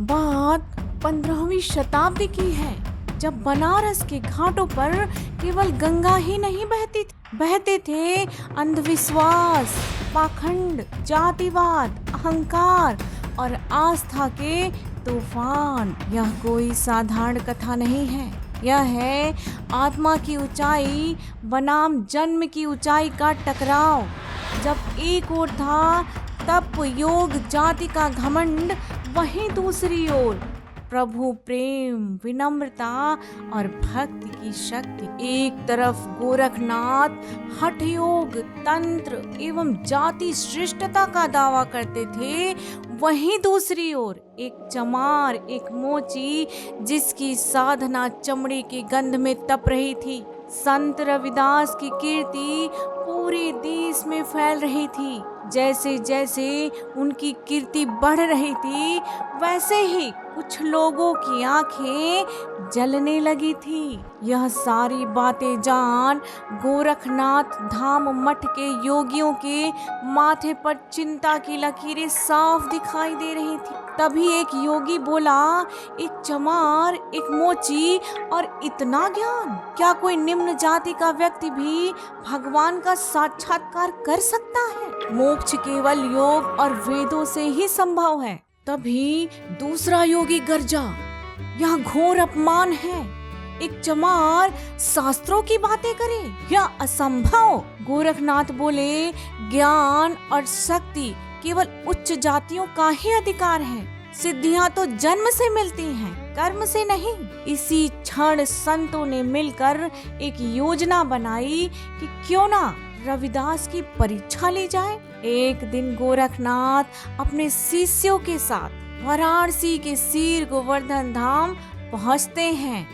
बात 15वीं शताब्दी की है, जब बनारस के घाटों पर केवल गंगा ही नहीं बहते थे अंधविश्वास, पाखंड, जातिवाद, अहंकार और आस्था के तूफान। यह कोई साधारण कथा नहीं है, यह है आत्मा की ऊंचाई बनाम जन्म की ऊंचाई का टकराव। जब एक ओर था तप, योग, जाति का घमंड, वहीं दूसरी ओर प्रभु प्रेम, विनम्रता और भक्ति की शक्ति। एक तरफ गोरखनाथ हठ योग, तंत्र एवं जाति श्रेष्ठता का दावा करते थे, वहीं दूसरी ओर एक चमार, एक मोची जिसकी साधना चमड़े की गंध में तप रही थी। संत रविदास की कीर्ति पूरे देश में फैल रही थी। जैसे जैसे उनकी कीर्ति बढ़ रही थी, वैसे ही कुछ लोगों की आंखें जलने लगी थी। यह सारी बातें जान गोरखनाथ धाम मठ के योगियों के माथे पर चिंता की लकीरें साफ दिखाई दे रही थी। तभी एक योगी बोला, एक चमार, एक मोची और इतना ज्ञान, क्या कोई निम्न जाति का व्यक्ति भी भगवान का साक्षात्कार कर सकता है? मोक्ष केवल योग और वेदों से ही संभव है। तभी दूसरा योगी गरजा, यह घोर अपमान है। एक चमार शास्त्रों की बातें करे, यह असंभव। गोरखनाथ बोले, ज्ञान और शक्ति केवल उच्च जातियों का ही अधिकार है। सिद्धियां तो जन्म से मिलती हैं, कर्म से नहीं। इसी क्षण संतों ने मिलकर एक योजना बनाई कि क्यों ना रविदास की परीक्षा ली जाए। एक दिन गोरखनाथ अपने शिष्यों के साथ वाराणसी के सीर गोवर्धन धाम पहुंचते हैं।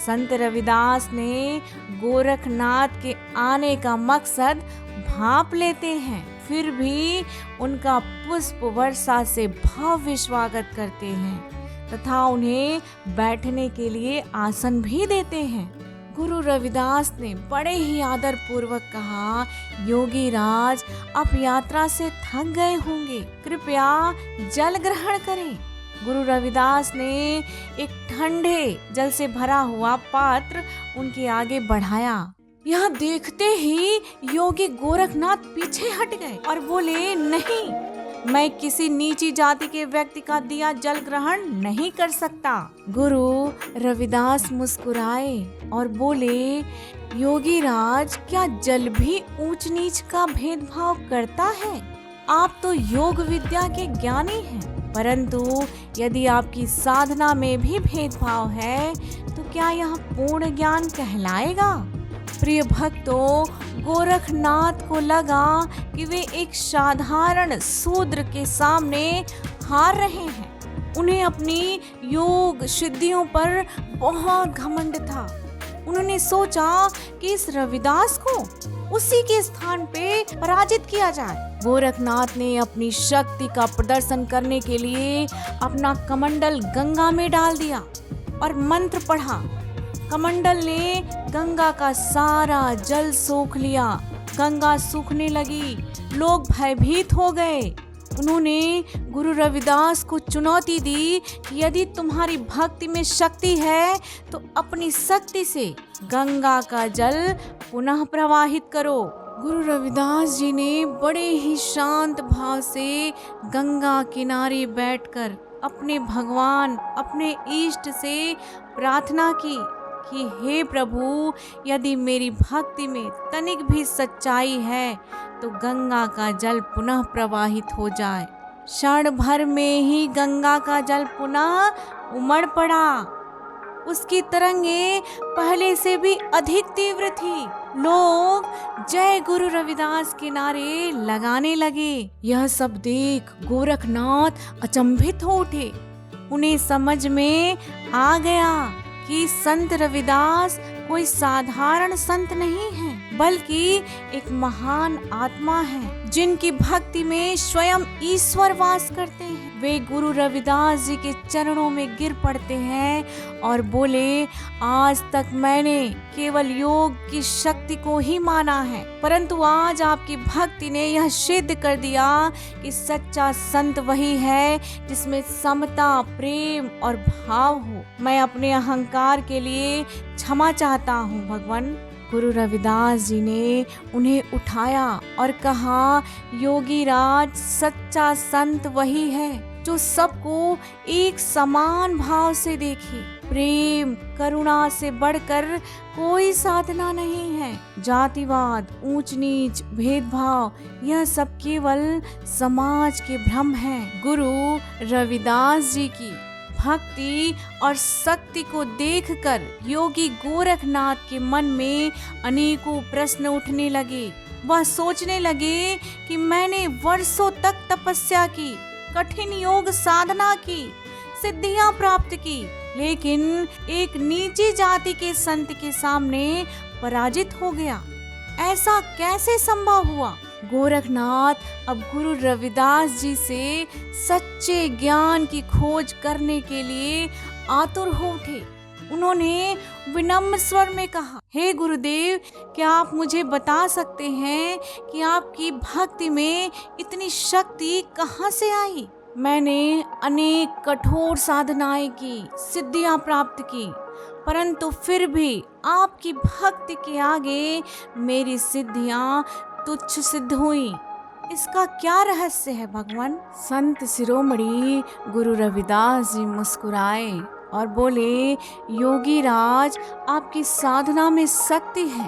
संत रविदास ने गोरखनाथ के आने का मकसद भांप लेते हैं, फिर भी उनका पुष्प वर्षा से भव्य स्वागत करते हैं तथा उन्हें बैठने के लिए आसन भी देते हैं। गुरु रविदास ने बड़े ही आदर पूर्वक कहा, योगी राज, आप यात्रा से थक गए होंगे, कृपया जल ग्रहण करें। गुरु रविदास ने एक ठंडे जल से भरा हुआ पात्र उनके आगे बढ़ाया। यह देखते ही योगी गोरखनाथ पीछे हट गए और बोले, नहीं, मैं किसी नीची जाति के व्यक्ति का दिया जल ग्रहण नहीं कर सकता। गुरु रविदास मुस्कुराए और बोले, योगी राज, क्या जल भी ऊंच नीच का भेदभाव करता है? आप तो योग विद्या के ज्ञानी हैं, परंतु यदि आपकी साधना में भी भेदभाव है तो क्या यह पूर्ण ज्ञान कहलाएगा? प्रिय भक्तों, गोरखनाथ को लगा कि वे एक साधारण शूद्र के सामने हार रहे हैं। उन्हें अपनी योग सिद्धियों पर बहुत घमंड था। उन्होंने सोचा कि इस रविदास को उसी के स्थान पे पराजित किया जाए। गोरखनाथ ने अपनी शक्ति का प्रदर्शन करने के लिए अपना कमंडल गंगा में डाल दिया और मंत्र पढ़ा। कमंडल ने गंगा का सारा जल सोख लिया। गंगा सूखने लगी, लोग भयभीत हो गए। उन्होंने गुरु रविदास को चुनौती दी कि यदि तुम्हारी भक्ति में शक्ति है तो अपनी शक्ति से गंगा का जल पुनः प्रवाहित करो। गुरु रविदास जी ने बड़े ही शांत भाव से गंगा किनारे बैठकर अपने भगवान, अपने इष्ट से प्रार्थना की कि हे प्रभु, यदि मेरी भक्ति में तनिक भी सच्चाई है तो गंगा का जल पुनः प्रवाहित हो जाए। क्षण भर में ही गंगा का जल पुनः उमड़ पड़ा। उसकी तरंगे पहले से भी अधिक तीव्र थी। लोग जय गुरु रविदास के नारे लगाने लगे। यह सब देख गोरखनाथ अचंभित हो उठे। उन्हें समझ में आ गया कि संत रविदास कोई साधारण संत नहीं है, बल्कि एक महान आत्मा है जिनकी भक्ति में स्वयं ईश्वर वास करते हैं। वे गुरु रविदास जी के चरणों में गिर पड़ते हैं और बोले, आज तक मैंने केवल योग की शक्ति को ही माना है, परंतु आज आपकी भक्ति ने यह सिद्ध कर दिया कि सच्चा संत वही है जिसमें समता, प्रेम और भाव हो। मैं अपने अहंकार के लिए क्षमा चाहता हूँ भगवान। गुरु रविदास जी ने उन्हें उठाया और कहा, योगी राज, सच्चा संत वही है जो सबको एक समान भाव से देखे। प्रेम, करुणा से बढ़कर कोई साधना नहीं है। जातिवाद, ऊंच नीच, भेदभाव, यह सब केवल समाज के भ्रम हैं। गुरु रविदास जी की भक्ति और शक्ति को देखकर योगी गोरखनाथ के मन में अनेकों प्रश्न उठने लगे। वह सोचने लगे कि मैंने वर्षों तक तपस्या की, कठिन योग साधना की, सिद्धियां प्राप्त की, लेकिन एक नीची जाति के संत के सामने पराजित हो गया। ऐसा कैसे संभव हुआ? गोरखनाथ अब गुरु रविदास जी से सच्चे ज्ञान की खोज करने के लिए आतुर हो उठे। उन्होंने विनम्र स्वर में कहा, हे गुरुदेव, क्या आप मुझे बता सकते हैं कि आपकी भक्ति में इतनी शक्ति कहाँ से आई? मैंने अनेक कठोर साधनाएं की, सिद्धियां प्राप्त की, परंतु फिर भी आपकी भक्ति के आगे मेरी सिद्धियां तुच्छ सिद्ध हुई। इसका क्या रहस्य है भगवान? संत शिरोमणि गुरु रविदास जी मुस्कुराए और बोले, योगी राज, आपकी साधना में शक्ति है,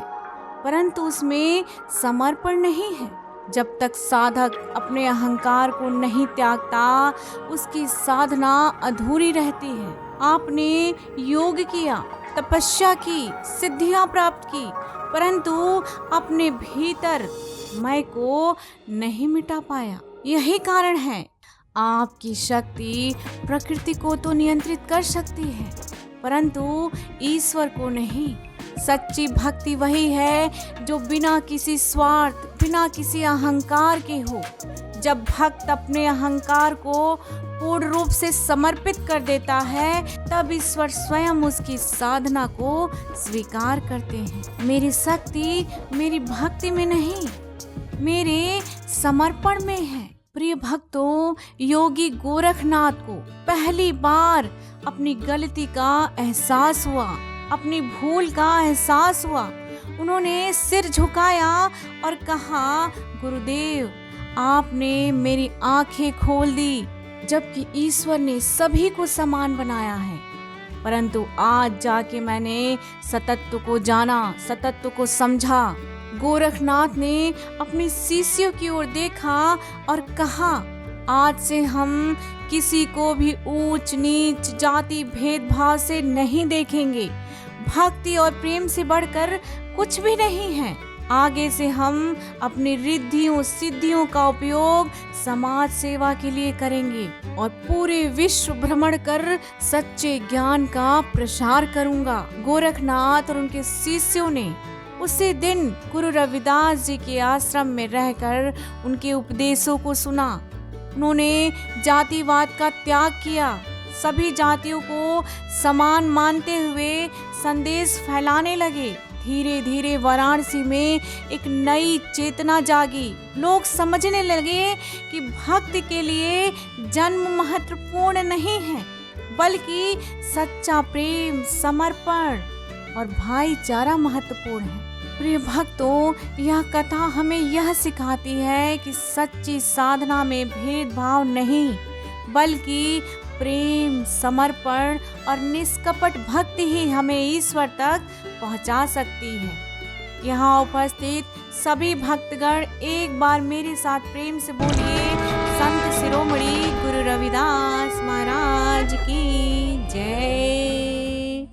परंतु उसमें समर्पण नहीं है। जब तक साधक अपने अहंकार को नहीं त्यागता, उसकी साधना अधूरी रहती है। आपने योग किया, तपस्या की, सिद्धियां प्राप्त की, परंतु अपने भीतर मैं को नहीं मिटा पाया। यही कारण है, आपकी शक्ति प्रकृति को तो नियंत्रित कर सकती है, परंतु ईश्वर को नहीं। सच्ची भक्ति वही है जो बिना किसी स्वार्थ, बिना किसी अहंकार के हो। जब भक्त अपने अहंकार को पूर्ण रूप से समर्पित कर देता है, तब ईश्वर स्वयं उसकी साधना को स्वीकार करते हैं। मेरी शक्ति मेरी भक्ति में नहीं, मेरे समर्पण में है। प्रिय भक्तों, योगी गोरखनाथ को पहली बार अपनी गलती का एहसास हुआ, अपनी भूल का एहसास हुआ। उन्होंने सिर झुकाया और कहा, गुरुदेव, आपने मेरी आंखें खोल दी। जबकि ईश्वर ने सभी को समान बनाया है, परंतु आज जाके मैंने सतत्व को जाना, सतत्व को समझा। गोरखनाथ ने अपने शिष्यों की ओर देखा और कहा, आज से हम किसी को भी ऊंच नीच, जाति भेदभाव से नहीं देखेंगे। भक्ति और प्रेम से बढ़कर कुछ भी नहीं है। आगे से हम अपनी रिद्धियों सिद्धियों का उपयोग समाज सेवा के लिए करेंगे और पूरे विश्व भ्रमण कर सच्चे ज्ञान का प्रसार करूंगा। गोरखनाथ और उनके शिष्यों ने उसी दिन गुरु रविदास जी के आश्रम में रहकर उनके उपदेशों को सुना। उन्होंने जातिवाद का त्याग किया, सभी जातियों को समान मानते हुए संदेश फैलाने लगे। धीरे धीरे वाराणसी में एक नई चेतना जागी। लोग समझने लगे कि भक्ति के लिए जन्म महत्वपूर्ण नहीं है, बल्कि सच्चा प्रेम, समर्पण और भाईचारा महत्वपूर्ण है। प्रिय भक्तों, यह कथा हमें यह सिखाती है कि सच्ची साधना में भेदभाव नहीं, बल्कि प्रेम, समर्पण और निष्कपट भक्ति ही हमें ईश्वर तक पहुंचा सकती है। यहाँ उपस्थित सभी भक्तगण एक बार मेरे साथ प्रेम से बोलिए, संत शिरोमणि गुरु रविदास महाराज की जय।